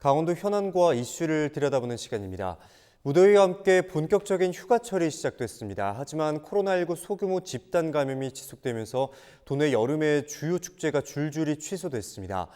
강원도 현안과 이슈를 들여다보는 시간입니다. 무더위와 함께 본격적인 휴가철이 시작됐습니다. 하지만 코로나19 소규모 집단 감염이 지속되면서 도내 여름의 주요 축제가 줄줄이 취소됐습니다.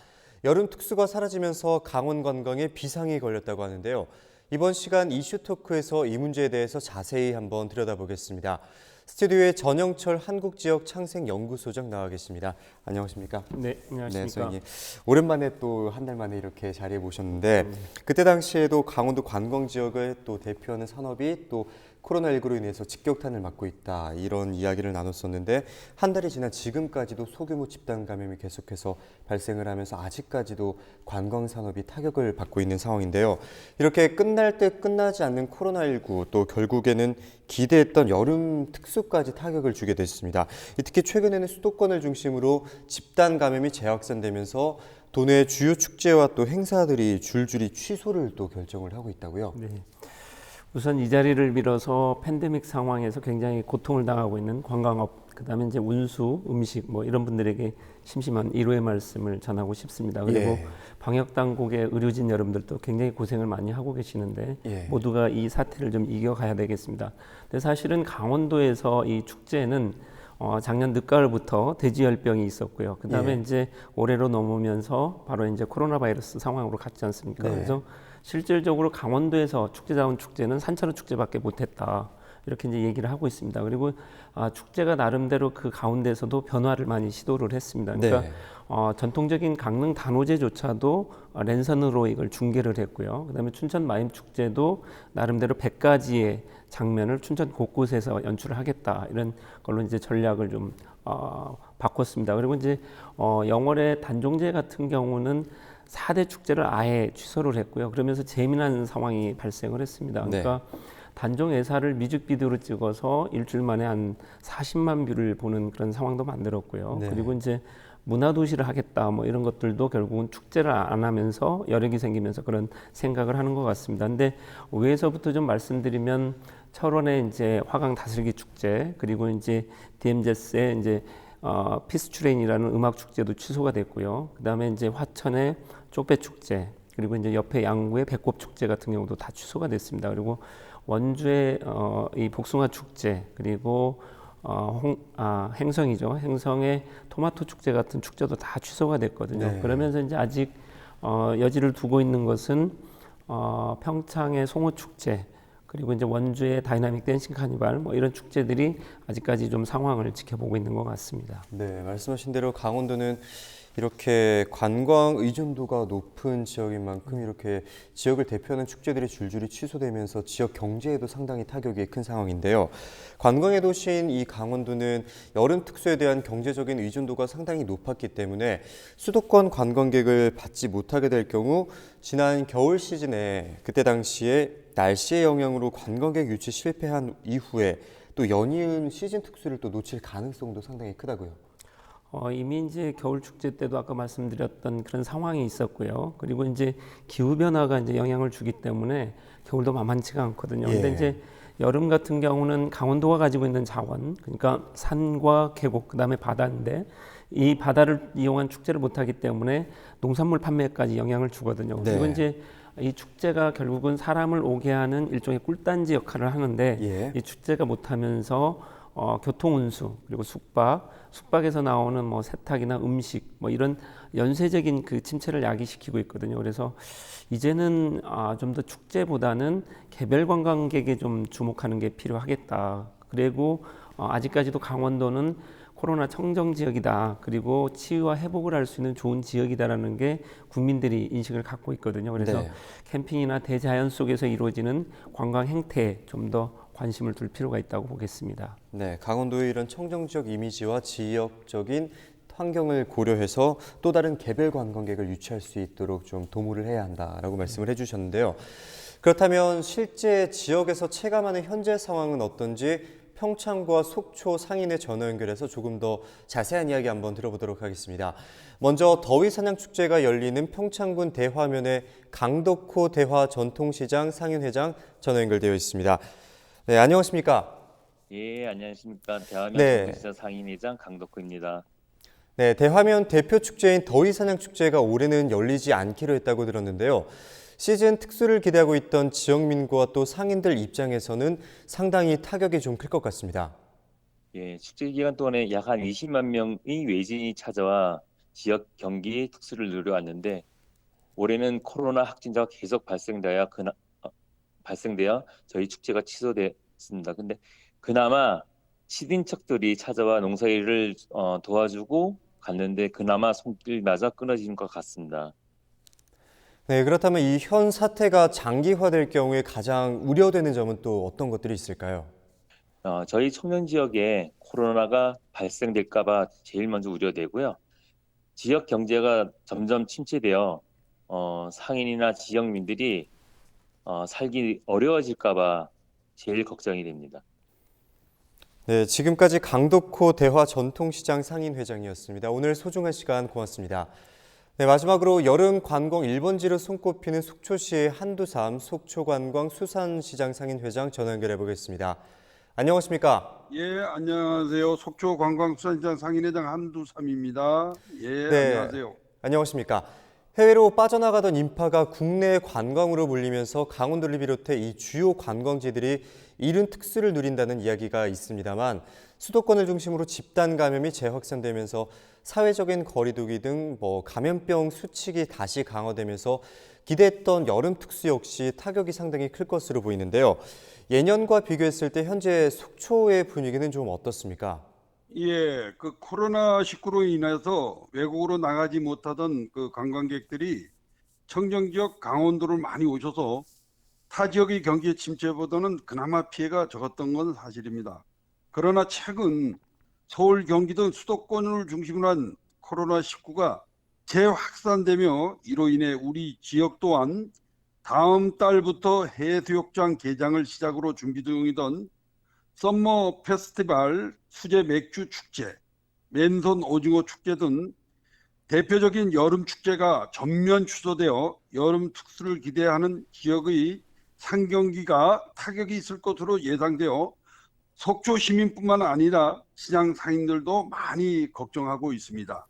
여름 특수가 사라지면서 강원 관광에 비상이 걸렸다고 하는데요. 이번 시간 이슈 토크에서 이 문제에 대해서 자세히 한번 들여다보겠습니다. 스튜디오에 전영철 한국지역창생연구소장 나와 계십니다. 안녕하십니까? 네, 안녕하십니까? 네, 선생님. 오랜만에 또 한 달 만에 이렇게 자리에 모셨는데 그때 당시에도 강원도 관광 지역을 또 대표하는 산업이 또 코로나19로 인해서 직격탄을 맞고 있다 이런 이야기를 나눴었는데 한 달이 지난 지금까지도 소규모 집단 감염이 계속해서 발생을 하면서 아직까지도 관광 산업이 타격을 받고 있는 상황인데요. 이렇게 끝날 때 끝나지 않는 코로나19 또 결국에는 기대했던 여름 특수까지 타격을 주게 됐습니다. 특히 최근에는 수도권을 중심으로 집단 감염이 재확산되면서 도내 주요 축제와 또 행사들이 줄줄이 취소를 또 결정을 하고 있다고요. 네. 우선 이 자리를 빌어서 팬데믹 상황에서 굉장히 고통을 당하고 있는 관광업, 그다음에 이제 운수, 음식 뭐 이런 분들에게 심심한 위로의 말씀을 전하고 싶습니다. 그리고 방역 당국의 의료진 여러분들도 굉장히 고생을 많이 하고 계시는데 모두가 이 사태를 좀 이겨가야 되겠습니다. 근데 사실은 강원도에서 이 축제는 작년 늦가을부터 돼지열병이 있었고요. 그다음에 이제 올해로 넘으면서 바로 이제 코로나 바이러스 상황으로 갔지 않습니까? 그래서 실질적으로 강원도에서 축제다운 축제는 산천어 축제밖에 못했다. 이렇게 이제 얘기를 하고 있습니다. 그리고 축제가 나름대로 그 가운데서도 변화를 많이 시도를 했습니다. 그러니까 전통적인 강릉 단오제조차도 랜선으로 이걸 중계를 했고요. 그다음에 춘천 마임 축제도 나름대로 100가지의 장면을 춘천 곳곳에서 연출을 하겠다 이런 걸로 이제 전략을 좀 바꿨습니다. 그리고 이제 영월의 단종제 같은 경우는 4대 축제를 아예 취소를 했고요. 그러면서 재미난 상황이 발생을 했습니다. 그러니까 단종 예사를 뮤직비디오로 찍어서 일주일 만에 한 40만 뷰를 보는 그런 상황도 만들었고요. 그리고 이제 문화도시를 하겠다 뭐 이런 것들도 결국은 축제를 안 하면서 여력이 생기면서 그런 생각을 하는 것 같습니다. 근데 위에서부터 좀 말씀드리면 철원의 이제 화강 다슬기 축제, 그리고 이제 DMZ의 이제 피스트레인이라는 음악 축제도 취소가 됐고요. 그다음에 이제 화천의 쪽배 축제, 그리고 이제 옆에 양구의 배꼽 축제 같은 경우도 다 취소가 됐습니다. 그리고 원주의 이 복숭아 축제, 그리고 행성이죠. 행성의 토마토 축제 같은 축제도 다 취소가 됐거든요. 그러면서 이제 아직 여지를 두고 있는 것은 평창의 송호 축제, 그리고 이제 원주의 다이나믹 댄싱 카니발 뭐 이런 축제들이 아직까지 좀 상황을 지켜보고 있는 것 같습니다. 네, 말씀하신 대로 강원도는 이렇게 관광 의존도가 높은 지역인 만큼 이렇게 지역을 대표하는 축제들이 줄줄이 취소되면서 지역 경제에도 상당히 타격이 큰 상황인데요. 관광의 도시인 이 강원도는 여름 특수에 대한 경제적인 의존도가 상당히 높았기 때문에 수도권 관광객을 받지 못하게 될 경우 지난 겨울 시즌에 그때 당시에 날씨의 영향으로 관광객 유치 실패한 이후에 또 연이은 시즌 특수를 또 놓칠 가능성도 상당히 크다고요. 이미 이제 겨울 축제 때도 아까 말씀드렸던 그런 상황이 있었고요. 그리고 이제 기후 변화가 이제 영향을 주기 때문에 겨울도 만만치가 않거든요. 근데 이제 여름 같은 경우는 강원도가 가지고 있는 자원, 그러니까 산과 계곡, 그다음에 바다인데 이 바다를 이용한 축제를 못하기 때문에 농산물 판매까지 영향을 주거든요. 그리고 이제 이 축제가 결국은 사람을 오게 하는 일종의 꿀단지 역할을 하는데 이 축제가 못하면서 교통 운수, 그리고 숙박에서 나오는 뭐 세탁이나 음식 뭐 이런 연쇄적인 그 침체를 야기시키고 있거든요. 그래서 이제는 좀 더 축제보다는 개별 관광객에 좀 주목하는 게 필요하겠다. 그리고 아직까지도 강원도는 코로나 청정 지역이다. 그리고 치유와 회복을 할 수 있는 좋은 지역이다라는 게 국민들이 인식을 갖고 있거든요. 그래서 캠핑이나 대자연 속에서 이루어지는 관광 행태에 좀 더 관심을 둘 필요가 있다고 보겠습니다. 네, 강원도의 이런 청정지역 이미지와 지역적인 환경을 고려해서 또 다른 개별 관광객을 유치할 수 있도록 좀 도모를 해야 한다라고 말씀을 해주셨는데요. 그렇다면 실제 지역에서 체감하는 현재 상황은 어떤지 평창과 속초, 상인의 전화 연결해서 조금 더 자세한 이야기 한번 들어보도록 하겠습니다. 먼저 더위사냥축제가 열리는 평창군 대화면의 강덕호 대화 전통시장 상인회장 전화 연결되어 있습니다. 네, 안녕하십니까? 예, 안녕하십니까. 대화면 네. 전통시장 상인회장 강덕호입니다. 네, 대화면 대표 축제인 더위사냥축제가 올해는 열리지 않기로 했다고 들었는데요. 시즌 특수를 기대하고 있던 지역민과 또 상인들 입장에서는 상당히 타격이 좀 클 것 같습니다. 예, 축제 기간 동안에 약 한 20만 명의 외지인이 찾아와 지역 경기 특수를 누려왔는데 올해는 코로나 확진자가 계속 발생되어 저희 축제가 취소됐습니다. 근데 그나마 친인척들이 찾아와 농사일을 도와주고 갔는데 그나마 손길마저 끊어진 것 같습니다. 네, 그렇다면 이 현 사태가 장기화될 경우에 가장 우려되는 점은 또 어떤 것들이 있을까요? 저희 청년 지역에 코로나가 발생될까 봐 제일 먼저 우려되고요. 지역 경제가 점점 침체되어 상인이나 지역민들이 살기 어려워질까 봐 제일 걱정이 됩니다. 네, 지금까지 강덕호 대화 전통시장 상인회장이었습니다. 오늘 소중한 시간 고맙습니다. 네, 마지막으로 여름 관광 1번지로 손꼽히는 속초시의 한두삼 속초관광 수산시장 상인회장 전화 연결해 보겠습니다. 안녕하십니까? 예, 안녕하세요. 속초관광수산시장 상인회장 한두삼입니다. 예, 네, 안녕하세요. 안녕하십니까? 해외로 빠져나가던 인파가 국내 관광으로 몰리면서 강원도를 비롯해 이 주요 관광지들이 이른 특수를 누린다는 이야기가 있습니다만 수도권을 중심으로 집단 감염이 재확산되면서 사회적인 거리두기 등 감염병 수칙이 다시 강화되면서 기대했던 여름 특수 역시 타격이 상당히 클 것으로 보이는데요. 예년과 비교했을 때 현재 속초의 분위기는 좀 어떻습니까? 예, 그 코로나19로 인해서 외국으로 나가지 못하던 그 관광객들이 청정 지역 강원도를 많이 오셔서 타 지역의 경기 침체보다는 그나마 피해가 적었던 건 사실입니다. 그러나 최근 서울, 경기 등 수도권을 중심으로 한 코로나19가 재확산되며 이로 인해 우리 지역 또한 다음 달부터 해수욕장 개장을 시작으로 준비 중이던 썸머 페스티벌, 수제 맥주 축제, 맨손 오징어 축제 등 대표적인 여름 축제가 전면 취소되어 여름 특수를 기대하는 지역의 상경기가 타격이 있을 것으로 예상되어 속초 시민뿐만 아니라 시장 상인들도 많이 걱정하고 있습니다.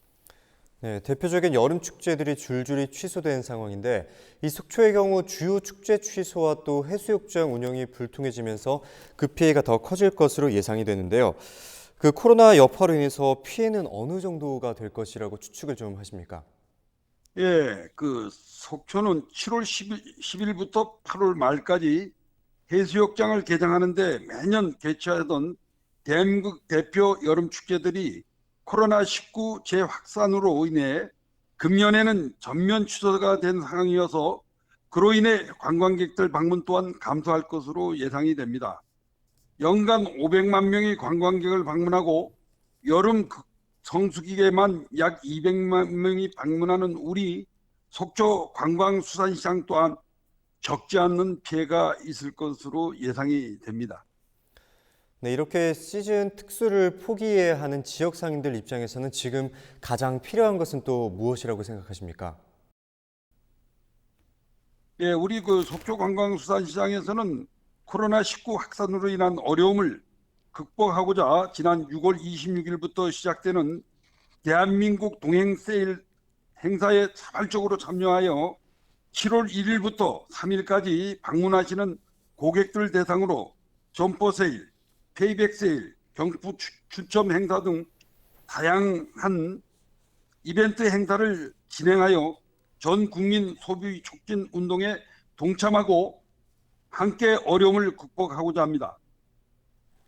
네, 대표적인 여름 축제들이 줄줄이 취소된 상황인데 이 속초의 경우 주요 축제 취소와 또 해수욕장 운영이 불통해지면서 그 피해가 더 커질 것으로 예상이 되는데요. 그 코로나 여파로 인해서 피해는 어느 정도가 될 것이라고 추측을 좀 하십니까? 예, 그 속초는 7월 10일부터 8월 말까지 해수욕장을 개장하는데 매년 개최하던 대한민국 대표 여름 축제들이 코로나19 재확산으로 인해 금년에는 전면 취소가 된 상황이어서 그로 인해 관광객들 방문 또한 감소할 것으로 예상이 됩니다. 연간 500만 명의 관광객을 방문하고 여름 성수기에만 약 200만 명이 방문하는 우리 속초 관광수산시장 또한 적지 않는 피해가 있을 것으로 예상이 됩니다. 네, 이렇게 시즌 특수를 포기해야 하는 지역 상인들 입장에서는 지금 가장 필요한 것은 또 무엇이라고 생각하십니까? 예, 우리 그 속초관광수산시장에서는 코로나19 확산으로 인한 어려움을 극복하고자 지난 6월 26일부터 시작되는 대한민국 동행 세일 행사에 자발적으로 참여하여 7월 1일부터 3일까지 방문하시는 고객들 대상으로 점포 세일, 페이백 세일, 경품 추첨 행사 등 다양한 이벤트 행사를 진행하여 전 국민 소비 촉진 운동에 동참하고 함께 어려움을 극복하고자 합니다.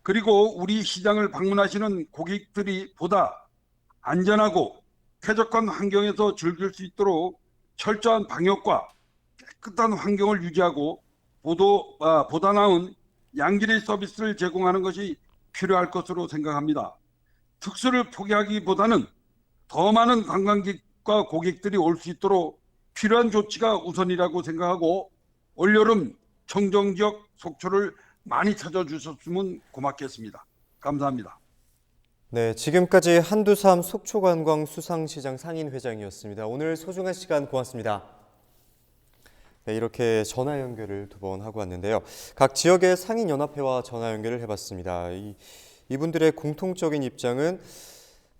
그리고 우리 시장을 방문하시는 고객들이 보다 안전하고 쾌적한 환경에서 즐길 수 있도록 철저한 방역과 깨끗한 환경을 유지하고 보다 나은 양질의 서비스를 제공하는 것이 필요할 것으로 생각합니다. 특수를 포기하기보다는 더 많은 관광객과 고객들이 올 수 있도록 필요한 조치가 우선이라고 생각하고 올여름 청정지역 속초를 많이 찾아주셨으면 고맙겠습니다. 감사합니다. 네, 지금까지 한두삼 속초관광수상시장 상인회장이었습니다. 오늘 소중한 시간 고맙습니다. 네, 이렇게 전화 연결을 2번 하고 왔는데요. 각 지역의 상인연합회와 전화 연결을 해봤습니다. 이분들의 공통적인 입장은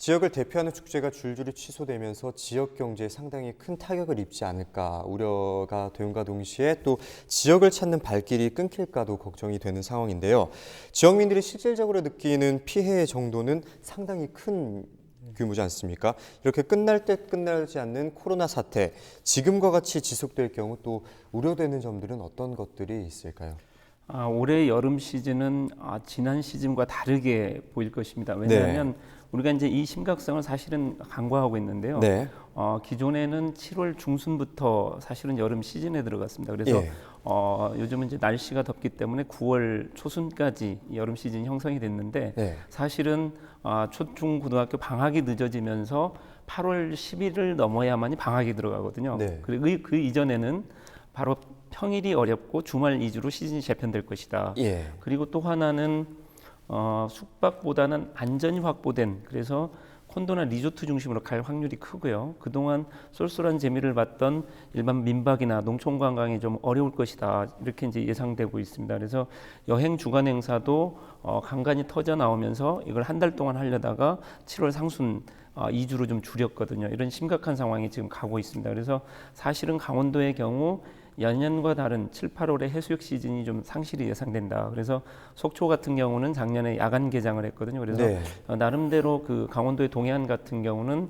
지역을 대표하는 축제가 줄줄이 취소되면서 지역 경제에 상당히 큰 타격을 입지 않을까 우려가 됨과 동시에 또 지역을 찾는 발길이 끊길까도 걱정이 되는 상황인데요. 지역민들이 실질적으로 느끼는 피해의 정도는 상당히 큰 규모지 않습니까? 이렇게 끝날 때 끝나지 않는 코로나 사태, 지금과 같이 지속될 경우 또 우려되는 점들은 어떤 것들이 있을까요? 올해 여름 시즌은 지난 시즌과 다르게 보일 것입니다. 왜냐하면 우리가 이제 이 심각성을 사실은 간과하고 있는데요. 네. 기존에는 7월 중순부터 사실은 여름 시즌에 들어갔습니다. 그래서 예. 요즘은 이제 날씨가 덥기 때문에 9월 초순까지 여름 시즌이 형성이 됐는데 네. 사실은 초중 고등학교 방학이 늦어지면서 8월 10일을 넘어야만이 방학이 들어가거든요. 네. 그리고 그 이전에는 바로 평일이 어렵고 주말 위주로 시즌이 재편될 것이다. 예. 그리고 또 하나는 숙박보다는 안전이 확보된, 그래서 콘도나 리조트 중심으로 갈 확률이 크고요. 그동안 쏠쏠한 재미를 봤던 일반 민박이나 농촌 관광이 좀 어려울 것이다. 이렇게 이제 예상되고 있습니다. 그래서 여행 주간 행사도 간간히 터져 나오면서 이걸 한 달 동안 하려다가 7월 상순 2주로 좀 줄였거든요. 이런 심각한 상황이 지금 가고 있습니다. 그래서 사실은 강원도의 경우 연년과 다른 7, 8월의 해수욕 시즌이 좀 상실이 예상된다. 그래서 속초 같은 경우는 작년에 야간 개장을 했거든요. 그래서 네. 나름대로 그 강원도의 동해안 같은 경우는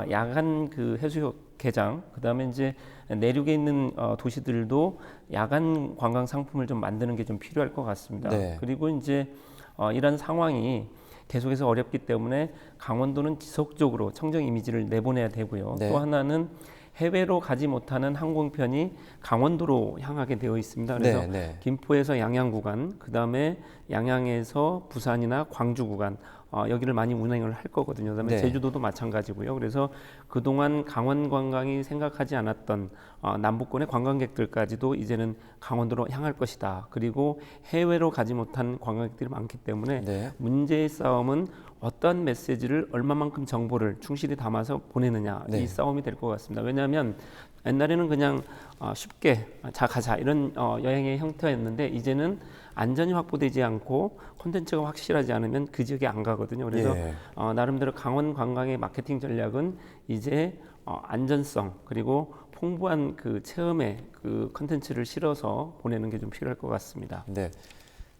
야간 그 해수욕 개장, 그다음에 이제 내륙에 있는 도시들도 야간 관광 상품을 좀 만드는 게 좀 필요할 것 같습니다. 네. 그리고 이제 이런 상황이 계속해서 어렵기 때문에 강원도는 지속적으로 청정 이미지를 내보내야 되고요. 네. 또 하나는 해외로 가지 못하는 항공편이 강원도로 향하게 되어 있습니다. 그래서 네. 김포에서 양양 구간, 그 다음에 양양에서 부산이나 광주 구간 여기를 많이 운행을 할 거거든요. 그다음에 네. 제주도도 마찬가지고요. 그래서 그동안 강원 관광이 생각하지 않았던 남부권의 관광객들까지도 이제는 강원도로 향할 것이다. 그리고 해외로 가지 못한 관광객들이 많기 때문에 네. 문제의 싸움은 어떠한 메시지를 얼마만큼 정보를 충실히 담아서 보내느냐, 네. 이 싸움이 될 것 같습니다. 왜냐하면 옛날에는 그냥 쉽게 자 가자 이런 여행의 형태였는데 이제는 안전이 확보되지 않고 콘텐츠가 확실하지 않으면 그 지역에 안 가거든요. 그래서 예. 나름대로 강원 관광의 마케팅 전략은 이제 안전성 그리고 풍부한 그 체험의 그 콘텐츠를 실어서 보내는 게 좀 필요할 것 같습니다. 네.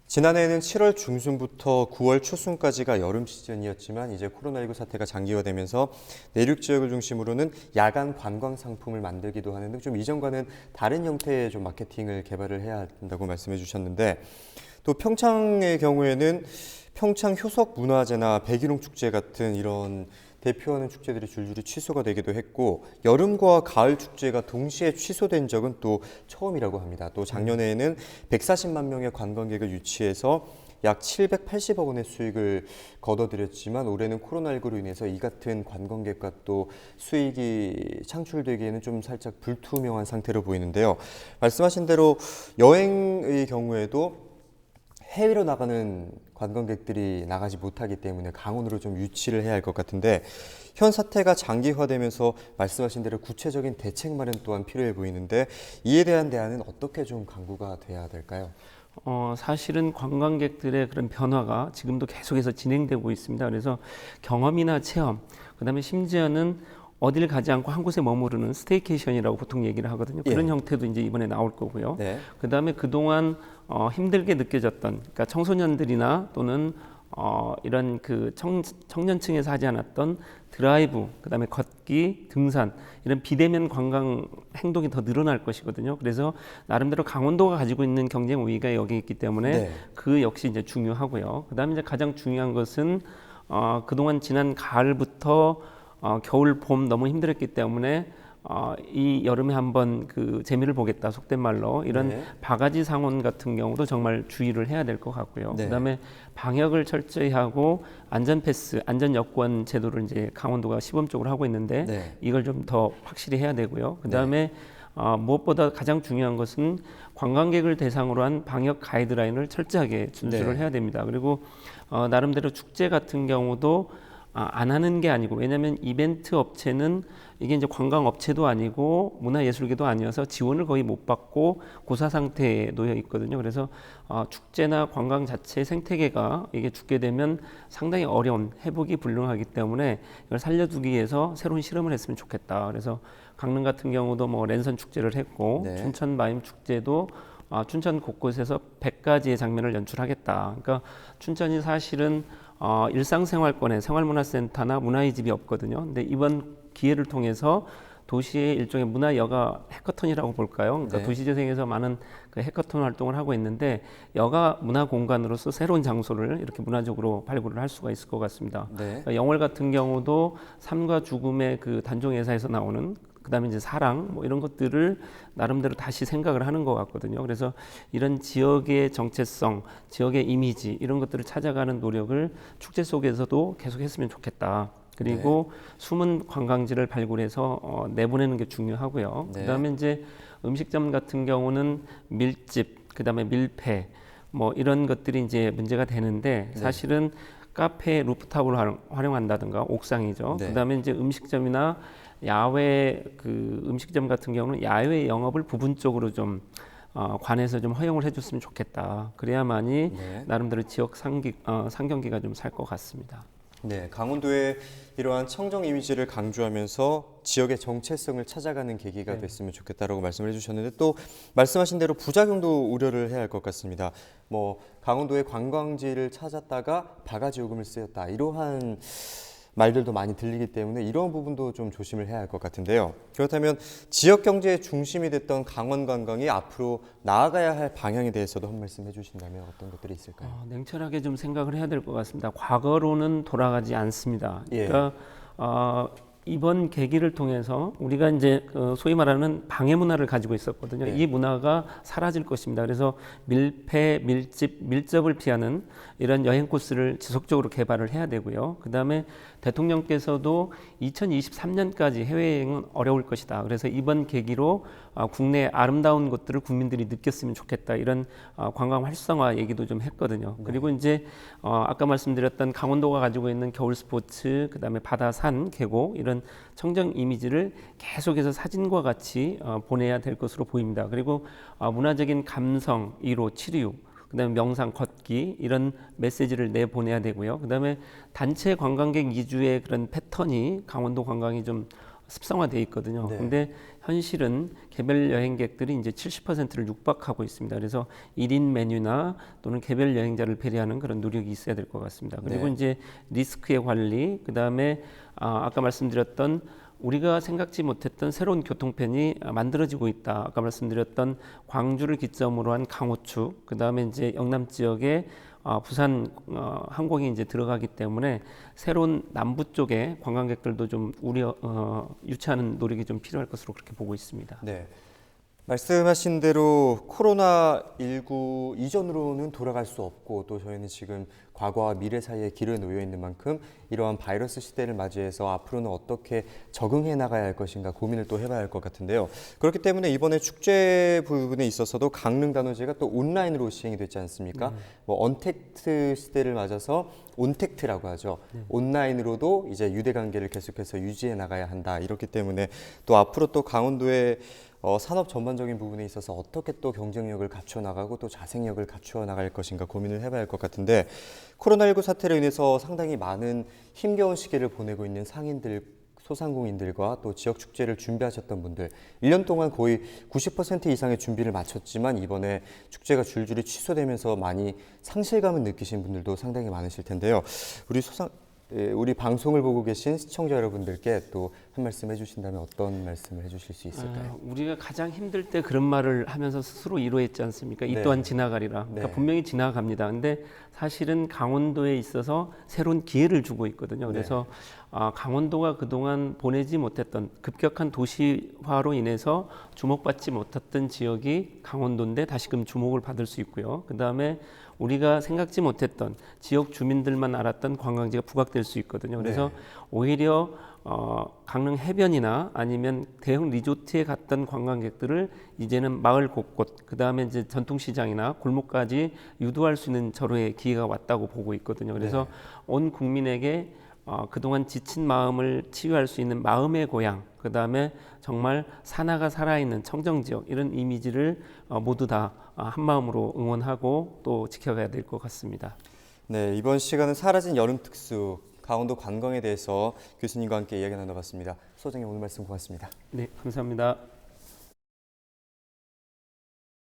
지난해에는 7월 중순부터 9월 초순까지가 여름 시즌이었지만 이제 코로나19 사태가 장기화되면서 내륙 지역을 중심으로는 야간 관광 상품을 만들기도 하는 등 좀 이전과는 다른 형태의 좀 마케팅을 개발을 해야 한다고 말씀해 주셨는데 또 평창의 경우에는 평창 효석 문화제나 백일홍 축제 같은 이런 대표하는 축제들이 줄줄이 취소가 되기도 했고 여름과 가을 축제가 동시에 취소된 적은 또 처음이라고 합니다. 또 작년에는 140만 명의 관광객을 유치해서 약 780억 원의 수익을 거둬들였지만 올해는 코로나19로 인해서 이 같은 관광객과 또 수익이 창출되기에는 좀 살짝 불투명한 상태로 보이는데요. 말씀하신 대로 여행의 경우에도 해외로 나가는 관광객들이 나가지 못하기 때문에 강원으로 좀 유치를 해야 할 것 같은데 현 사태가 장기화되면서 말씀하신 대로 구체적인 대책 마련 또한 필요해 보이는데 이에 대한 대안은 어떻게 좀 강구가 돼야 될까요? 사실은 관광객들의 그런 변화가 지금도 계속해서 진행되고 있습니다. 그래서 경험이나 체험, 그다음에 심지어는 어딜 가지 않고 한 곳에 머무르는 스테이케이션이라고 보통 얘기를 하거든요. 그런 형태도 이제 이번에 나올 거고요. 네. 그다음에 그동안 힘들게 느껴졌던, 그러니까 청소년들이나 또는 이런 그 청년층에서 하지 않았던 드라이브, 그다음에 걷기, 등산 이런 비대면 관광 행동이 더 늘어날 것이거든요. 그래서 나름대로 강원도가 가지고 있는 경쟁 우위가 여기 있기 때문에 네. 그 역시 이제 중요하고요. 그다음에 이제 가장 중요한 것은 그동안 지난 가을부터 겨울, 봄 너무 힘들었기 때문에 이 여름에 한번 그 재미를 보겠다 속된 말로 이런 네. 바가지 상온 같은 경우도 정말 주의를 해야 될 것 같고요. 네. 그다음에 방역을 철저히 하고 안전 패스, 안전 여권 제도를 이제 강원도가 시범적으로 하고 있는데 네. 이걸 좀 더 확실히 해야 되고요. 그다음에 무엇보다 가장 중요한 것은 관광객을 대상으로 한 방역 가이드라인을 철저하게 준수를 네. 해야 됩니다. 그리고 나름대로 축제 같은 경우도 안 하는 게 아니고, 왜냐하면 이벤트 업체는 이게 이제 관광 업체도 아니고 문화예술계도 아니어서 지원을 거의 못 받고 고사 상태에 놓여 있거든요. 그래서 축제나 관광 자체의 생태계가 이게 죽게 되면 상당히 어려운, 회복이 불능하기 때문에 이걸 살려두기 위해서 새로운 실험을 했으면 좋겠다. 그래서 강릉 같은 경우도 뭐 랜선 축제를 했고, 네. 춘천 마임 축제도 춘천 곳곳에서 100가지의 장면을 연출하겠다. 그러니까 춘천이 사실은 일상생활권에 생활문화센터나 문화의 집이 없거든요. 근데 이번 기회를 통해서 도시의 일종의 문화여가 해커톤이라고 볼까요? 그러니까 네. 도시재생에서 많은 그 해커톤 활동을 하고 있는데, 여가 문화 공간으로서 새로운 장소를 이렇게 문화적으로 발굴을 할 수가 있을 것 같습니다. 네. 그러니까 영월 같은 경우도 삶과 죽음의 그 단종예사에서 나오는, 그다음에 이제 사랑 뭐 이런 것들을 나름대로 다시 생각을 하는 것 같거든요. 그래서 이런 지역의 정체성, 지역의 이미지 이런 것들을 찾아가는 노력을 축제 속에서도 계속했으면 좋겠다. 그리고 숨은 관광지를 발굴해서 내보내는 게 중요하고요. 네. 그다음에 이제 음식점 같은 경우는 밀집, 그다음에 밀폐 뭐 이런 것들이 이제 문제가 되는데, 사실은 카페 루프탑을 활용한다든가 옥상이죠. 네. 그다음에 이제 음식점이나 야외 그 음식점 같은 경우는 야외 영업을 부분적으로 좀 관해서 좀 허용을 해줬으면 좋겠다. 그래야만이 네. 나름대로 지역 상경기가 좀 살 것 같습니다. 네, 강원도의 이러한 청정 이미지를 강조하면서 지역의 정체성을 찾아가는 계기가 됐으면 좋겠다라고 말씀을 해주셨는데, 또 말씀하신 대로 부작용도 우려를 해야 할 것 같습니다. 뭐 강원도의 관광지를 찾았다가 바가지 요금을 쓰였다, 이러한 말들도 많이 들리기 때문에 이런 부분도 좀 조심을 해야 할 것 같은데요. 그렇다면 지역 경제의 중심이 됐던 강원 관광이 앞으로 나아가야 할 방향에 대해서도 한 말씀 해주신다면 어떤 것들이 있을까요? 냉철하게 좀 생각을 해야 될 것 같습니다. 과거로는 돌아가지 않습니다. 예. 그러니까 이번 계기를 통해서 우리가 이제 소위 말하는 방해 문화를 가지고 있었거든요. 네. 이 문화가 사라질 것입니다. 그래서 밀폐, 밀집, 밀접을 피하는 이런 여행 코스를 지속적으로 개발을 해야 되고요. 그다음에 대통령께서도 2023년까지 해외여행은 어려울 것이다. 그래서 이번 계기로 국내 아름다운 곳들을 국민들이 느꼈으면 좋겠다. 이런 관광 활성화 얘기도 좀 했거든요. 그리고 이제 아까 말씀드렸던 강원도가 가지고 있는 겨울 스포츠, 그다음에 바다, 산, 계곡 이런 청정 이미지를 계속해서 사진과 같이 보내야 될 것으로 보입니다. 그리고 문화적인 감성, 이로, 치료, 그다음에 명상, 걷기 이런 메시지를 내보내야 되고요. 그다음에 단체 관광객 위주의 그런 패턴이 강원도 관광이 좀 습성화되어 있거든요. 네. 근데 현실은 개별 여행객들이 이제 70%를 육박하고 있습니다. 그래서 1인 메뉴나 또는 개별 여행자를 배려하는 그런 노력이 있어야 될 것 같습니다. 그리고 네. 이제 리스크의 관리, 그다음에 아까 말씀드렸던 우리가 생각지 못했던 새로운 교통편이 만들어지고 있다. 아까 말씀드렸던 광주를 기점으로 한 강호축, 그다음에 이제 영남 지역에 부산 항공이 이제 들어가기 때문에 새로운 남부 쪽에 관광객들도 좀 유치하는 노력이 좀 필요할 것으로 그렇게 보고 있습니다. 네. 말씀하신 대로 코로나19 이전으로는 돌아갈 수 없고, 또 저희는 지금 과거와 미래 사이에 길을 놓여 있는 만큼 이러한 바이러스 시대를 맞이해서 앞으로는 어떻게 적응해 나가야 할 것인가 고민을 또 해봐야 할 것 같은데요. 그렇기 때문에 이번에 축제 부분에 있어서도 강릉 단오제가 또 온라인으로 시행이 됐지 않습니까? 뭐 언택트 시대를 맞아서 온택트라고 하죠. 온라인으로도 이제 유대 관계를 계속해서 유지해 나가야 한다. 이렇기 때문에 또 앞으로 또 강원도의 산업 전반적인 부분에 있어서 어떻게 또 경쟁력을 갖추어 나가고 또 자생력을 갖추어 나갈 것인가 고민을 해봐야 할 것 같은데, 코로나19 사태로 인해서 상당히 많은 힘겨운 시기를 보내고 있는 상인들, 소상공인들과 또 지역 축제를 준비하셨던 분들, 1년 동안 거의 90% 이상의 준비를 마쳤지만 이번에 축제가 줄줄이 취소되면서 많이 상실감을 느끼신 분들도 상당히 많으실 텐데요. 우리 방송을 보고 계신 시청자 여러분들께 또 한 말씀 해주신다면 어떤 말씀을 해주실 수 있을까요? 우리가 가장 힘들 때 그런 말을 하면서 스스로 위로했지 않습니까? 이 네. 또한 지나가리라. 그러니까 네. 분명히 지나갑니다. 근데 사실은 강원도에 있어서 새로운 기회를 주고 있거든요. 그래서 강원도가 그동안 보내지 못했던 급격한 도시화로 인해서 주목받지 못했던 지역이 강원도인데 다시금 주목을 받을 수 있고요. 그다음에 우리가 생각지 못했던 지역 주민들만 알았던 관광지가 부각될 수 있거든요. 그래서 오히려 강릉 해변이나 아니면 대형 리조트에 갔던 관광객들을 이제는 마을 곳곳, 그 다음에 이제 전통시장이나 골목까지 유도할 수 있는 절호의 기회가 왔다고 보고 있거든요. 그래서 온 국민에게 그동안 지친 마음을 치유할 수 있는 마음의 고향, 그 다음에 정말 산하가 살아있는 청정지역 이런 이미지를 모두 다 한마음으로 응원하고 또 지켜가야 될 것 같습니다. 네, 이번 시간은 사라진 여름 특수 강원도 관광에 대해서 교수님과 함께 이야기 나눠봤습니다. 소장님 오늘 말씀 고맙습니다. 네, 감사합니다.